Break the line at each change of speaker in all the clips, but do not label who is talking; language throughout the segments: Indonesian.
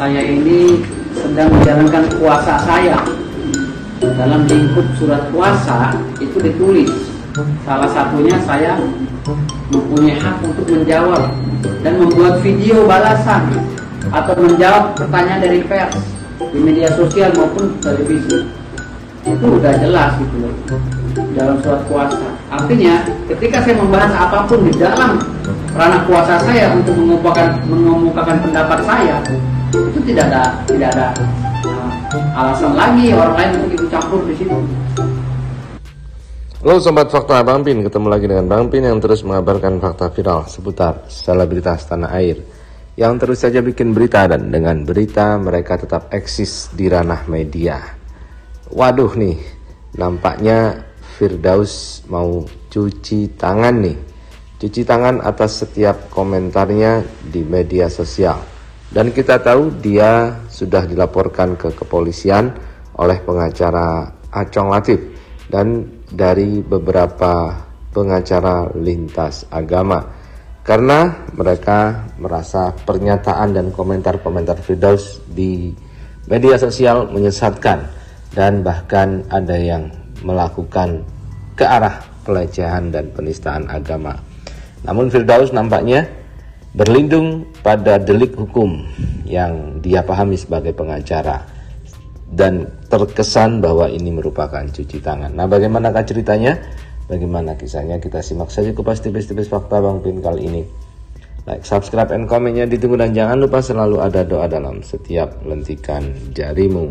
Saya ini sedang menjalankan puasa saya. Dalam lingkup surat puasa itu ditulis, salah satunya saya mempunyai hak untuk menjawab dan membuat video balasan atau menjawab pertanyaan dari pers di media sosial maupun televisi. Itu udah jelas gitu loh dalam surat puasa. Artinya ketika saya membahas apapun di dalam ranah puasa saya untuk mengemukakan pendapat saya, itu tidak ada alasan lagi orang lain untuk ikut campur di situ.
Halo Sobat Fakta Bang Pin, ketemu lagi dengan Bang Pin yang terus mengabarkan fakta viral seputar selebritas tanah air yang terus saja bikin berita, dan dengan berita mereka tetap eksis di ranah media. Waduh nih, nampaknya Firdaus mau cuci tangan nih. Cuci tangan atas setiap komentarnya di media sosial. Dan kita tahu dia sudah dilaporkan ke kepolisian oleh pengacara Acong Latif dan dari beberapa pengacara lintas agama, karena mereka merasa pernyataan dan komentar-komentar Firdaus di media sosial menyesatkan dan bahkan ada yang melakukan ke arah pelecehan dan penistaan agama. Namun Firdaus nampaknya berlindung pada delik hukum yang dia pahami sebagai pengacara dan terkesan bahwa ini merupakan cuci tangan. Nah, bagaimanakah ceritanya? Bagaimana kisahnya? Kita simak saja kupas tipis-tipis fakta Bang Pin kali ini. Like, subscribe, and komennya ditunggu, dan jangan lupa selalu ada doa dalam setiap lentikan jarimu.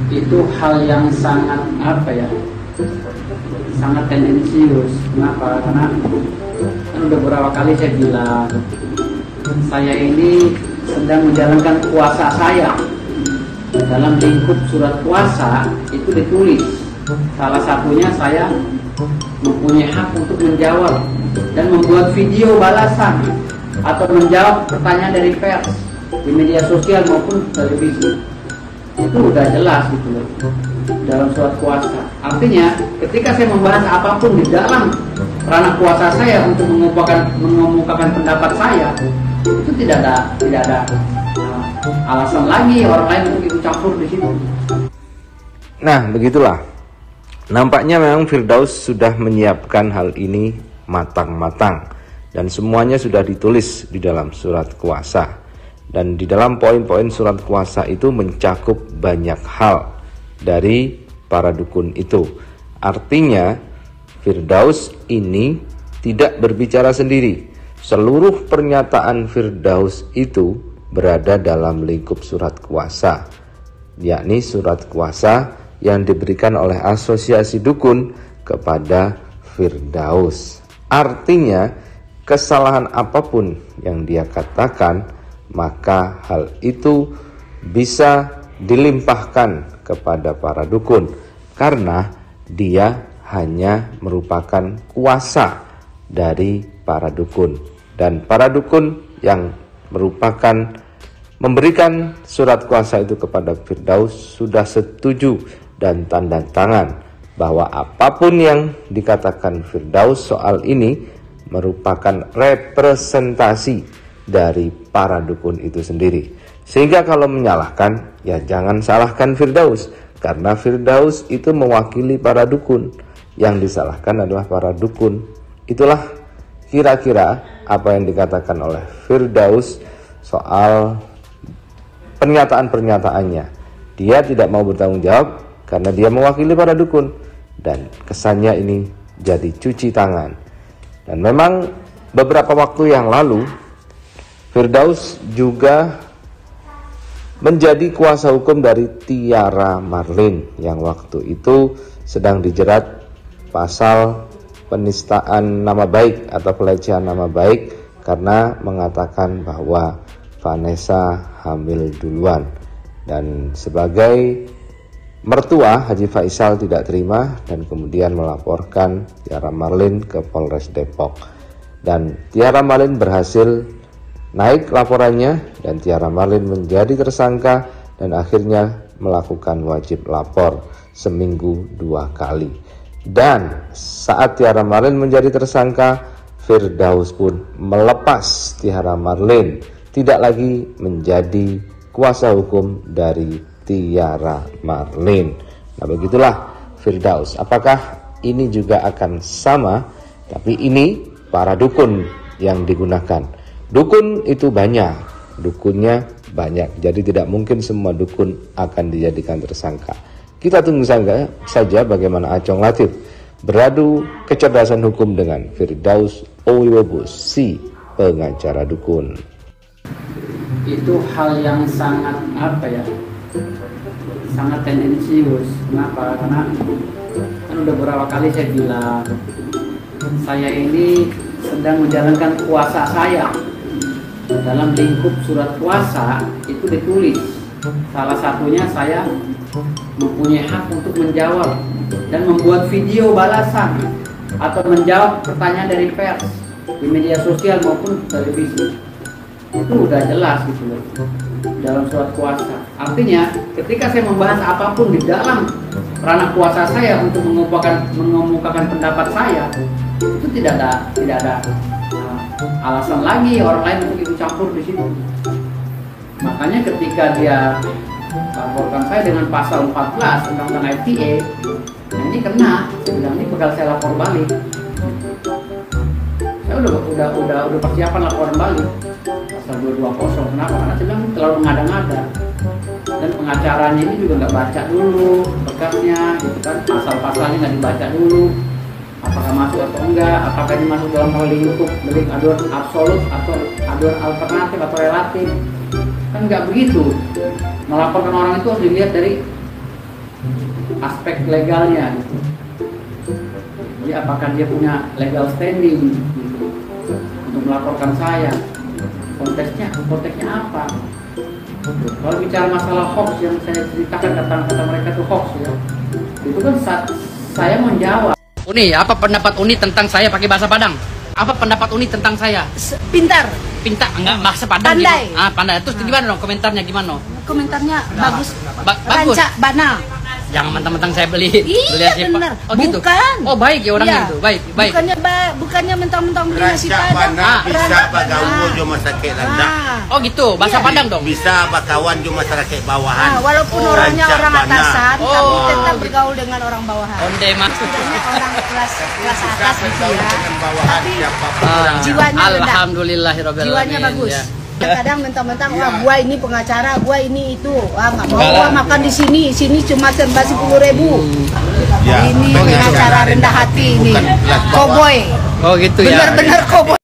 Itu hal yang sangat sangat tendensius. Kenapa? Karena kan udah beberapa kali saya bilang, saya ini sedang menjalankan puasa saya. Dalam lingkup surat puasa itu ditulis, salah satunya saya mempunyai hak untuk menjawab dan membuat video balasan atau menjawab pertanyaan dari pers di media sosial maupun televisi. Itu udah jelas gitu loh dalam surat puasa. Artinya ketika saya membahas apapun di dalam ranah puasa saya untuk mengemukakan pendapat saya, itu tidak ada alasan lagi orang lain untuk ikut campur di situ.
Nah, begitulah. Nampaknya memang Firdaus sudah menyiapkan hal ini matang-matang dan semuanya sudah ditulis di dalam surat kuasa. Dan di dalam poin-poin surat kuasa itu mencakup banyak hal dari para dukun itu. Artinya Firdaus ini tidak berbicara sendiri. Seluruh pernyataan Firdaus itu berada dalam lingkup surat kuasa, yakni surat kuasa yang diberikan oleh asosiasi dukun kepada Firdaus. Artinya kesalahan apapun yang dia katakan, maka hal itu bisa dilimpahkan kepada para dukun karena dia hanya merupakan kuasa dari para dukun, dan para dukun yang merupakan memberikan surat kuasa itu kepada Firdaus sudah setuju dan tanda tangan bahwa apapun yang dikatakan Firdaus soal ini merupakan representasi dari para dukun itu sendiri. Sehingga kalau menyalahkan, ya jangan salahkan Firdaus, karena Firdaus itu mewakili para dukun. Yang disalahkan adalah para dukun. Itulah kira-kira apa yang dikatakan oleh Firdaus soal pernyataan-pernyataannya. Dia tidak mau bertanggung jawab karena dia mewakili para dukun, dan kesannya ini jadi cuci tangan. Dan memang beberapa waktu yang lalu Firdaus juga menjadi kuasa hukum dari Tiara Marlin yang waktu itu sedang dijerat pasal penistaan nama baik atau pelecehan nama baik karena mengatakan bahwa Vanessa hamil duluan. Dan sebagai mertua, Haji Faisal tidak terima dan kemudian melaporkan Tiara Marlin ke Polres Depok. Dan Tiara Marlin berhasil naik laporannya dan Tiara Marlin menjadi tersangka dan akhirnya melakukan wajib lapor seminggu 2 kali. Dan saat Tiara Marlin menjadi tersangka, Firdaus pun melepas Tiara Marlin, tidak lagi menjadi kuasa hukum dari Tiara Marlin. Nah, begitulah Firdaus. Apakah ini juga akan sama? Tapi ini para dukun yang digunakan. Dukun itu banyak, dukunnya banyak. Jadi tidak mungkin semua dukun akan dijadikan tersangka. Kita tunggu saja bagaimana Acong Latif beradu kecerdasan hukum dengan Firdaus Owibowo, si pengacara dukun.
Itu hal yang sangat sangat tendensius. Kenapa? Karena kan udah beberapa kali saya bilang, saya ini sedang menjalankan kuasa saya. Dalam lingkup surat kuasa itu ditulis, salah satunya saya mempunyai hak untuk menjawab dan membuat video balasan atau menjawab pertanyaan dari pers di media sosial maupun televisi. Itu udah jelas gitu loh dalam surat kuasa. Artinya ketika saya membahas apapun di dalam ranah kuasa saya untuk mengemukakan pendapat saya, itu tidak ada alasan lagi orang lain untuk ikut campur di situ. Makanya ketika dia laporkan saya dengan pasal 14 Undang-Undang ITE, nah ini kena, saya bilang ini bakal saya lapor balik. Saya udah persiapan laporan balik pasal 220. Kenapa? Karena saya bilang terlalu mengada-ngada. Dan pengacaranya ini juga nggak baca dulu berkasnya, gitu kan, pasal-pasalnya nggak dibaca dulu. Apakah masuk atau enggak, apakah ini masuk dalam hal lingkup delik aduan absolut atau aduan alternatif atau relatif. Kan nggak begitu. Melaporkan orang itu harus dilihat dari aspek legalnya gitu. Jadi apakah dia punya legal standing gitu, untuk melaporkan saya, konteksnya apa. Kalau bicara masalah hoax yang saya ceritakan, kata mereka itu hoax ya, itu kan saat saya menjawab, Uni, apa pendapat Uni tentang saya pakai bahasa Padang? Apa pendapat Uni tentang saya?
Pintar,
enggak bahasa Padang.
Pandai.
Gitu. Pandai. Terus gimana dong komentarnya gimana?
Komentarnya bagus.
Bagus.
Rancak bana.
Jangan mentang-mentang saya beli.
Iya benar.
Oh gitu.
Bukan.
Oh baik ya orangnya
Iya.
itu. Baik.
Bukannya mentang-mentang beli nasi Padang.
Bisa bagawu jo masyarakat rendah.
Oh gitu. Bahasa
Iya.
Padang dong.
Bisa bakawan jo masyarakat bawahan.
Walaupun orangnya
Rancak
orang
bana.
atasan, tapi
Oh.
tetap bergaul dengan orang bawahan.
Onde mas.
Setidaknya orang kelas atas gitu ya.
Dengan bawahan
Tapi
siapapun.
jiwanya rendah.
Alhamdulillahirobbilalamin.
Jiwanya bagus.
Ya.
Kadang mentang-mentang wah gua ini pengacara, gua ini itu. Wah nggak mau
Enggak
gua
lah.
makan di sini cuma serba 10.000.
Ya,
Ini
pengacara
pengacara rendah hati ini.
bukan kelas bawah.
Koboi.
Oh gitu ya.
Benar-benar koboi.